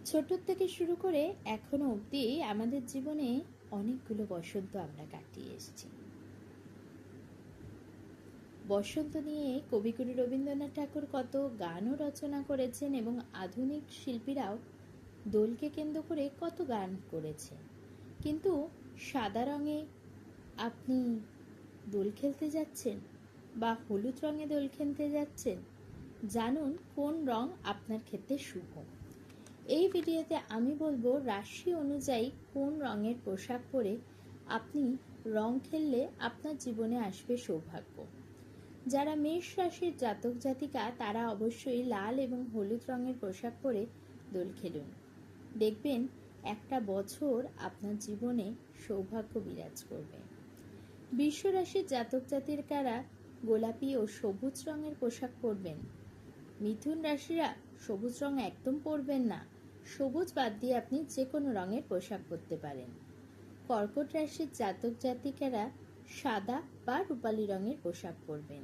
ছোট থেকে শুরু করে এখনো অবধি আমাদের জীবনে অনেকগুলো বসন্ত আমরা কাটিয়ে এসেছি। বসন্ত নিয়ে কবিগুরু রবীন্দ্রনাথ ঠাকুর কত গানও রচনা করেছেন এবং আধুনিক শিল্পীরাও দোলকে কেন্দ্র করে কত গান করেছেন। কিন্তু সাদা রঙে আপনি দোল খেলতে যাচ্ছেন বা হলুদ রঙে দোল খেলতে যাচ্ছেন, জানুন কোন রং আপনার ক্ষেত্রে শুভ। এই ভিডিওতে আমি বলবো রাশি অনুযায়ী কোন রঙের পোশাক পরে আপনি রং খেললে আপনার জীবনে আসবে সৌভাগ্য। যারা মেষ রাশির জাতক জাতিকা তারা অবশ্যই লাল এবং হলুদ রঙের পোশাক পরে দোল খেলুন। দেখবেন একটা বছর আপনার জীবনে সৌভাগ্য বিরাজ করবে। বৃষ রাশির জাতক জাতিকারা গোলাপি ও সবুজ রঙের পোশাক পরবেন। মিথুন রাশিরা সবুজ রং একদম পরবেন না, সবুজ বাদ দিয়ে আপনি যে কোনো রঙের পোশাক পরতে পারেন। কর্কট রাশির জাতক জাতিকারা সাদা বা রূপালী রঙের পোশাক পরবেন।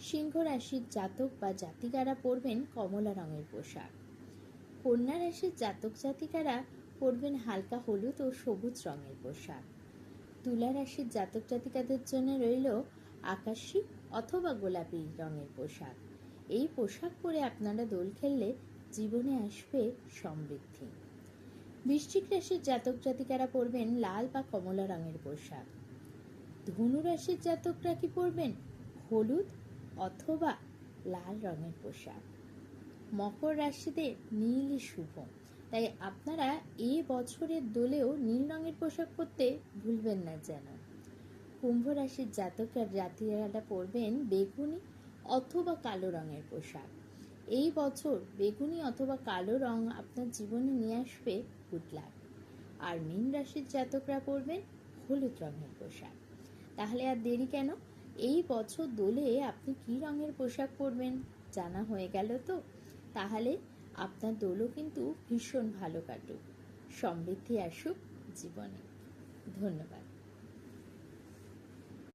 সিংহ রাশির জাতক বা জাতিকারা পরবেন কমলা রঙের পোশাক। কন্যা রাশির জাতক জাতিকারা পরবেন হালকা হলুদ ও সবুজ রঙের পোশাক। তুলা রাশির জাতক জাতিকাদের জন্য রইল আকাশী অথবা গোলাপি রঙের পোশাক। এই পোশাক পরে আপনারা দোল খেললে জীবনে আসবে সমৃদ্ধি। বৃশ্চিক রাশির জাতক জাতিকারা পরবেন লাল বা কমলা রঙের পোশাক। ধনু রাশির জাতকরা কি পরবেন? হলুদ অথবা লাল রঙের পোশাক। মকর রাশিতে নীলই শুভ, তাই আপনারা এই বছরের দোলেও নীল রঙের পোশাক পরতে ভুলবেন না যেন। কুম্ভ রাশির জাতিকারা পরবেন বেগুনি অথবা কালো রঙের পোশাক। এই বছর বেগুনি অথবা কালো রং আপনার জীবনে নিয়ে আসবে গুড লাক। আর মীন রাশির জাতকরা পরবেন হলুদ রঙের পোশাক। তাহলে আর দেরি কেন, এই বছর দোলে আপনি কি রঙের পোশাক পরবেন জানা হয়ে গেল তো? তাহলে আপনার দোলও কিন্তু ভীষণ ভালো কাটুক, সমৃদ্ধি আসুক জীবনে। ধন্যবাদ।